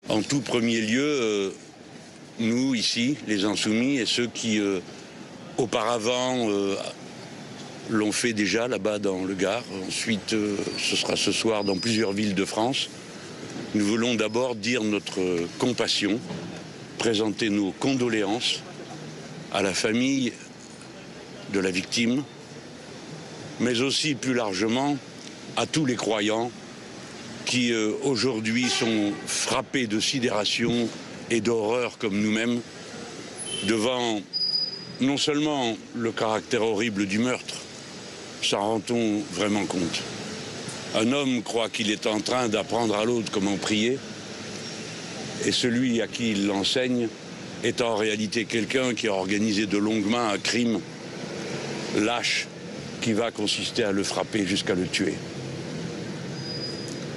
En tout premier lieu, nous ici, les Insoumis, et ceux qui auparavant l'ont fait déjà là-bas dans le Gard, ensuite ce sera ce soir dans plusieurs villes de France, nous voulons d'abord dire notre compassion, présenter nos condoléances à la famille de la victime, mais aussi plus largement à tous les croyants qui aujourd'hui sont frappés de sidération et d'horreur comme nous-mêmes devant non seulement le caractère horrible du meurtre, s'en rend-on vraiment compte. Un homme croit qu'il est en train d'apprendre à l'autre comment prier, et celui à qui il l'enseigne est en réalité quelqu'un qui a organisé de longue main un crime lâche qui va consister à le frapper jusqu'à le tuer.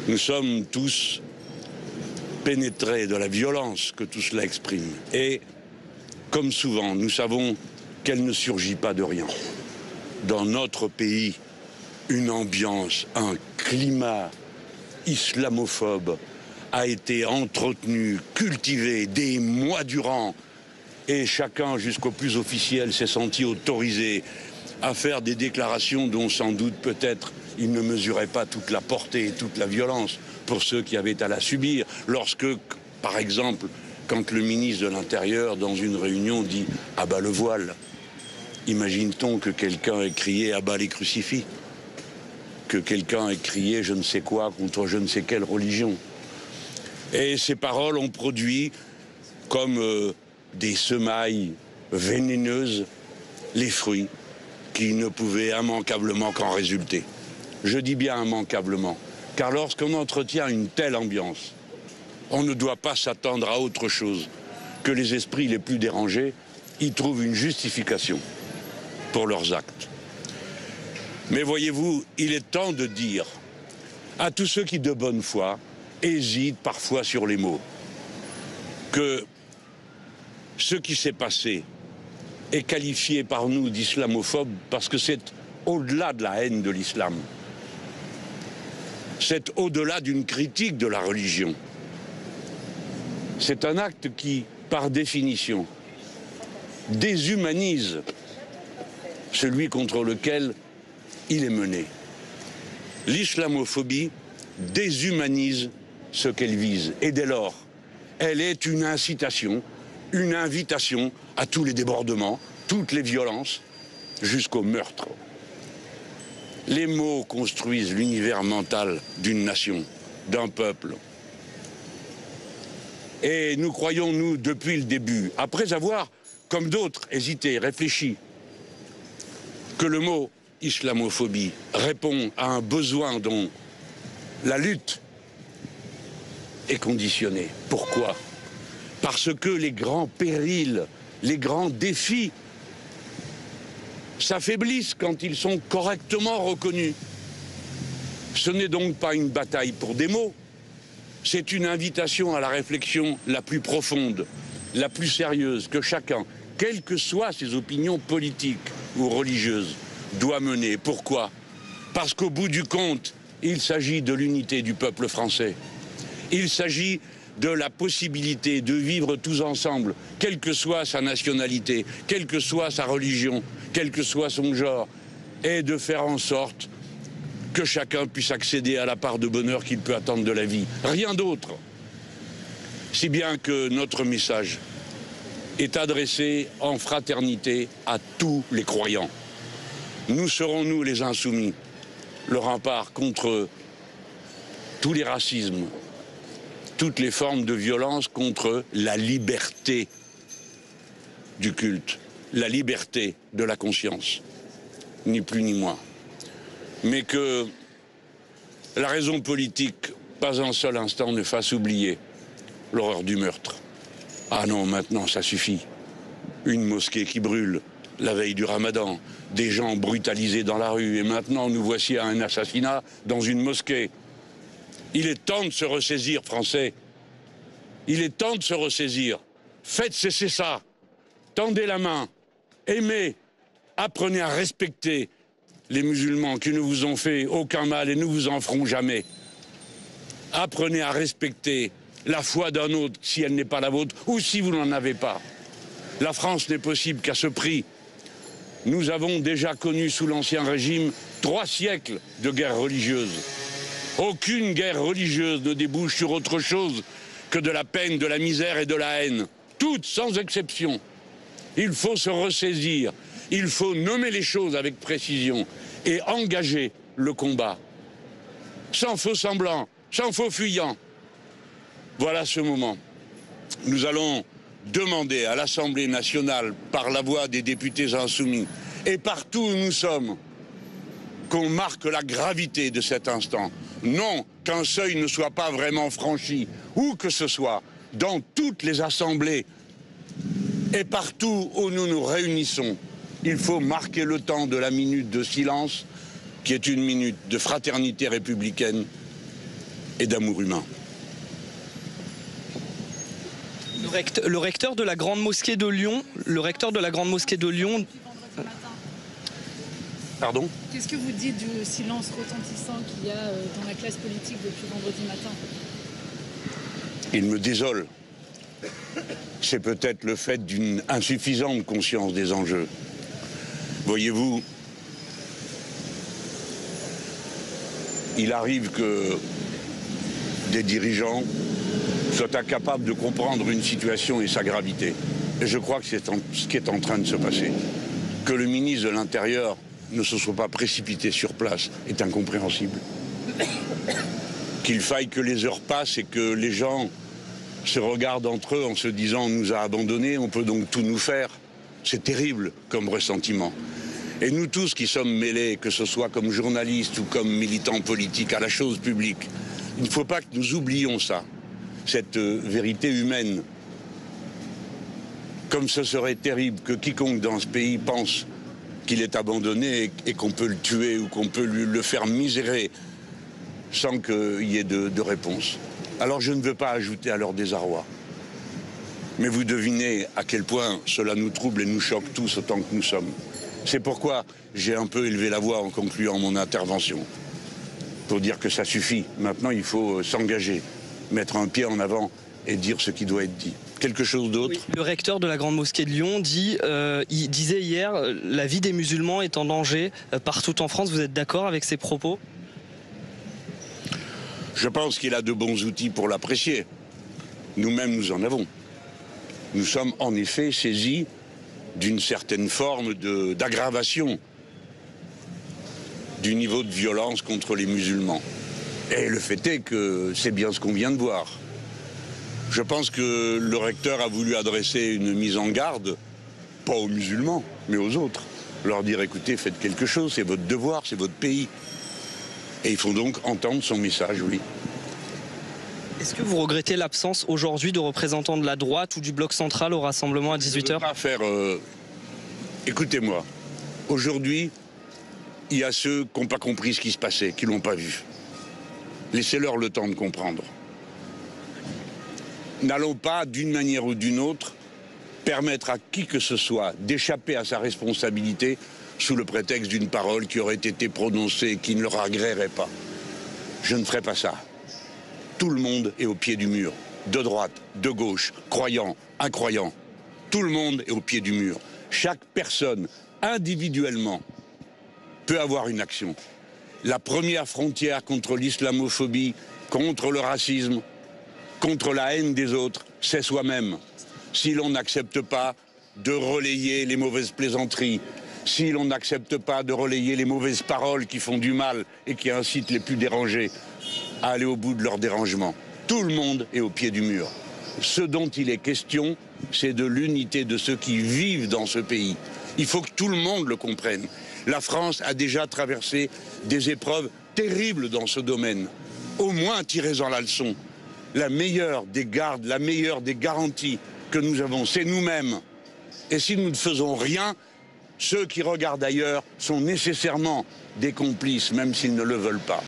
Nous sommes tous pénétrés de la violence que tout cela exprime. Et, comme souvent, nous savons qu'elle ne surgit pas de rien. Dans notre pays, une ambiance, un climat islamophobe a été entretenu, cultivé des mois durant. Et chacun, jusqu'au plus officiel, s'est senti autorisé à faire des déclarations dont sans doute peut-être il ne mesurait pas toute la portée et toute la violence pour ceux qui avaient à la subir. Lorsque, par exemple, quand le ministre de l'Intérieur, dans une réunion, dit « à bas le voile », imagine-t-on que quelqu'un ait crié « à bas les crucifix », que quelqu'un ait crié je ne sais quoi contre je ne sais quelle religion. Et ces paroles ont produit, comme des semailles vénéneuses, les fruits qui ne pouvaient immanquablement qu'en résulter. Je dis bien immanquablement, car lorsqu'on entretient une telle ambiance, on ne doit pas s'attendre à autre chose que les esprits les plus dérangés y trouvent une justification pour leurs actes. Mais voyez-vous, il est temps de dire à tous ceux qui, de bonne foi, hésitent parfois sur les mots, que ce qui s'est passé est qualifié par nous d'islamophobe parce que c'est au-delà de la haine de l'islam. C'est au-delà d'une critique de la religion. C'est un acte qui, par définition, déshumanise celui contre lequel il est mené. L'islamophobie déshumanise ce qu'elle vise. Et dès lors, elle est une incitation, une invitation à tous les débordements, toutes les violences, jusqu'au meurtre. Les mots construisent l'univers mental d'une nation, d'un peuple. Et nous croyons, nous, depuis le début, après avoir, comme d'autres, hésité, réfléchi, que le mot islamophobie répond à un besoin dont la lutte est conditionnée. Pourquoi ? Parce que les grands périls, les grands défis s'affaiblissent quand ils sont correctement reconnus. Ce n'est donc pas une bataille pour des mots, c'est une invitation à la réflexion la plus profonde, la plus sérieuse que chacun, quelles que soient ses opinions politiques ou religieuses, doit mener. Pourquoi ? Parce qu'au bout du compte, il s'agit de l'unité du peuple français. Il s'agit de la possibilité de vivre tous ensemble, quelle que soit sa nationalité, quelle que soit sa religion, quel que soit son genre, et de faire en sorte que chacun puisse accéder à la part de bonheur qu'il peut attendre de la vie. Rien d'autre. Si bien que notre message est adressé en fraternité à tous les croyants. Nous serons, nous, les Insoumis, le rempart contre tous les racismes, toutes les formes de violence contre la liberté du culte, la liberté de la conscience, ni plus ni moins. Mais que la raison politique, pas un seul instant, ne fasse oublier l'horreur du meurtre. Ah non, maintenant, ça suffit. Une mosquée qui brûle la veille du Ramadan, des gens brutalisés dans la rue, et maintenant nous voici à un assassinat dans une mosquée. Il est temps de se ressaisir, Français. Il est temps de se ressaisir. Faites cesser ça. Tendez la main. Aimez. Apprenez à respecter les musulmans qui ne vous ont fait aucun mal et ne vous en feront jamais. Apprenez à respecter la foi d'un autre si elle n'est pas la vôtre ou si vous n'en avez pas. La France n'est possible qu'à ce prix. Nous avons déjà connu sous l'Ancien Régime 3 siècles de guerre religieuse. Aucune guerre religieuse ne débouche sur autre chose que de la peine, de la misère et de la haine. Toutes sans exception. Il faut se ressaisir, il faut nommer les choses avec précision et engager le combat. Sans faux semblant, sans faux fuyant. Voilà ce moment. Nous allons demander à l'Assemblée nationale, par la voix des députés insoumis, et partout où nous sommes, qu'on marque la gravité de cet instant. Non qu'un seuil ne soit pas vraiment franchi, où que ce soit, dans toutes les assemblées et partout où nous nous réunissons. Il faut marquer le temps de la minute de silence, qui est une minute de fraternité républicaine et d'amour humain. Le recteur de la Grande Mosquée de Lyon, Pardon ? Qu'est-ce que vous dites du silence retentissant qu'il y a dans la classe politique depuis vendredi matin ? Il me désole. C'est peut-être le fait d'une insuffisante conscience des enjeux. Voyez-vous, il arrive que des dirigeants soient incapables de comprendre une situation et sa gravité. Et je crois que c'est ce qui est en train de se passer. Que le ministre de l'Intérieur ne se soit pas précipité sur place est incompréhensible. Qu'il faille que les heures passent et que les gens se regardent entre eux en se disant « on nous a abandonnés, on peut donc tout nous faire », c'est terrible comme ressentiment. Et nous tous qui sommes mêlés, que ce soit comme journalistes ou comme militants politiques, à la chose publique, il ne faut pas que nous oublions ça, cette vérité humaine. Comme ce serait terrible que quiconque dans ce pays pense qu'il est abandonné et qu'on peut le tuer ou qu'on peut le faire misérer sans qu'il y ait de réponse. Alors je ne veux pas ajouter à leur désarroi. Mais vous devinez à quel point cela nous trouble et nous choque tous autant que nous sommes. C'est pourquoi j'ai un peu élevé la voix en concluant mon intervention. Pour dire que ça suffit. Maintenant, il faut s'engager, mettre un pied en avant et dire ce qui doit être dit. Quelque chose d'autre ? Oui. Le recteur de la Grande Mosquée de Lyon disait hier « la vie des musulmans est en danger partout en France ». Vous êtes d'accord avec ces propos ? Je pense qu'il a de bons outils pour l'apprécier. Nous-mêmes, nous en avons. Nous sommes en effet saisis d'une certaine forme d'aggravation du niveau de violence contre les musulmans. Et le fait est que c'est bien ce qu'on vient de voir. Je pense que le recteur a voulu adresser une mise en garde, pas aux musulmans, mais aux autres. Leur dire, écoutez, faites quelque chose, c'est votre devoir, c'est votre pays. Et il faut donc entendre son message, oui. Est-ce que vous regrettez l'absence aujourd'hui de représentants de la droite ou du bloc central au rassemblement à 18h ? Je ne veux pas faire... Écoutez-moi, aujourd'hui, il y a ceux qui n'ont pas compris ce qui se passait, qui ne l'ont pas vu. Laissez-leur le temps de comprendre. N'allons pas, d'une manière ou d'une autre, permettre à qui que ce soit d'échapper à sa responsabilité sous le prétexte d'une parole qui aurait été prononcée et qui ne leur agréerait pas. Je ne ferai pas ça. Tout le monde est au pied du mur, de droite, de gauche, croyant, incroyant. Tout le monde est au pied du mur. Chaque personne, individuellement, peut avoir une action. La première frontière contre l'islamophobie, contre le racisme, contre la haine des autres, c'est soi-même. Si l'on n'accepte pas de relayer les mauvaises plaisanteries, si l'on n'accepte pas de relayer les mauvaises paroles qui font du mal et qui incitent les plus dérangés à aller au bout de leur dérangement, tout le monde est au pied du mur. Ce dont il est question, c'est de l'unité de ceux qui vivent dans ce pays. Il faut que tout le monde le comprenne. La France a déjà traversé des épreuves terribles dans ce domaine. Au moins, tirez-en la leçon. La meilleure des gardes, la meilleure des garanties que nous avons, c'est nous-mêmes. Et si nous ne faisons rien, ceux qui regardent ailleurs sont nécessairement des complices, même s'ils ne le veulent pas.